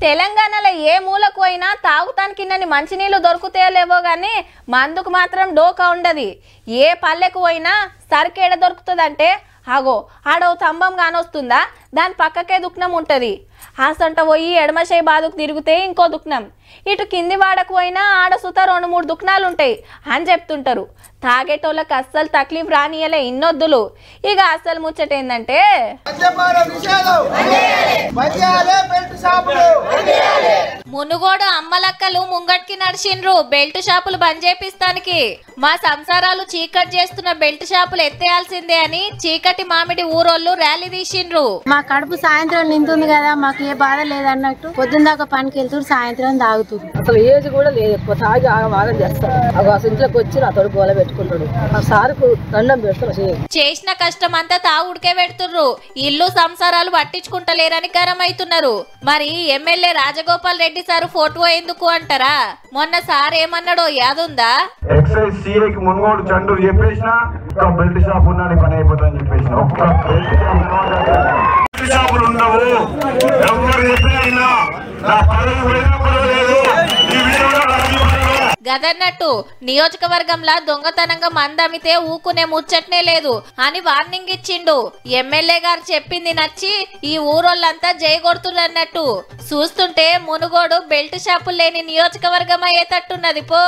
తెలంగాణలో ఏ మూలకు పోయినా తాగుతానికి కిందని మంచినీళ్ళు దొరుకుతాయో లేవో గానీ మందుకు మాత్రం డోకా ఉండదు. ఏ పల్లెకు పోయినా సరికేడ దొరుకుతుందంటే ఆగో ఆడో స్తంభం కానొస్తుందా, దాని పక్కకే దుఃఖం ఉంటుంది. ఆసంట పోయి ఎడమశై బాదుకు తిరిగితే ఇంకో దుఃఖం, ఇటు కింది వాడకు పోయినా ఆడ సుత 2-3 దుఃఖాలు ఉంటాయి అని చెప్తుంటారు. తాగేటోళ్ళకి అస్సలు తక్లీఫ్ రానియలే ఇన్నొద్దులు. ఇక అస్సలు ముచ్చట ఏంటంటే మునుగోడు అమ్మలక్కలు ముంగట్కి నడిచిండ్రు బెల్ట్ షాపులు బంద్ చేపిస్తానికి. మా సంసారాలు చీకటి చేస్తున్న బెల్ట్ షాపులు ఎత్తేయాల్సిందే అని చీకటి మామిడి ఊరోళ్ళు ర్యాలీ తీసిండ్రు. మా కడుపు సాయంత్రం నింటుంది కదా, మాకు ఏ బాధ లేదన్నట్టు పొద్దున్న దాకా పనికి వెళ్తురు, సాయంత్రం తాగుతుంది. అసలు ఏజ్ కూడా లేదు, ఎక్కువ తాగి ఆగం చేస్తాడు. అసలు ఇంట్లోకి వచ్చి అతడు గోల పెట్టుకుంటాడు. ఆ సారుకు దండం పెడతాడు. చేసిన కష్టం అంతా తాగుడికే పెడుతుర్రు, ఇల్లు సంసారాలు పట్టించుకుంటలేరని గరం అవుతున్నారు. మరి MLA Rajagopal Reddy sir photo ఎందుకు అంటారా? మొన్న సార్ ఏమన్నాడో యాదుందా? ఎక్సైజ్ సీఐకి మునుగోడు చండూరు చెప్పేసిన ఒక బెల్ట్ షాప్ ఉన్నాడు పని అయిపోతుందని చెప్పేసిన. ఒక్క బెల్ట్ షాపులు ఉండవు, ఎవరు చెప్పినా నా పదవి లేదు. గదన్నట్టు నియోజకవర్గంలో దొంగతనంగా మందమితే ఊకునే ముచ్చట్నే లేదు అని వార్నింగ్ ఇచ్చిండు. ఎమ్మెల్యే గారు చెప్పింది నచ్చి ఈ ఊరోళ్ళంతా జయగొడుతున్నట్టు. చూస్తుంటే మునుగోడు బెల్ట్ షాపులు లేని నియోజకవర్గం అయ్యేటట్టున్నది పో.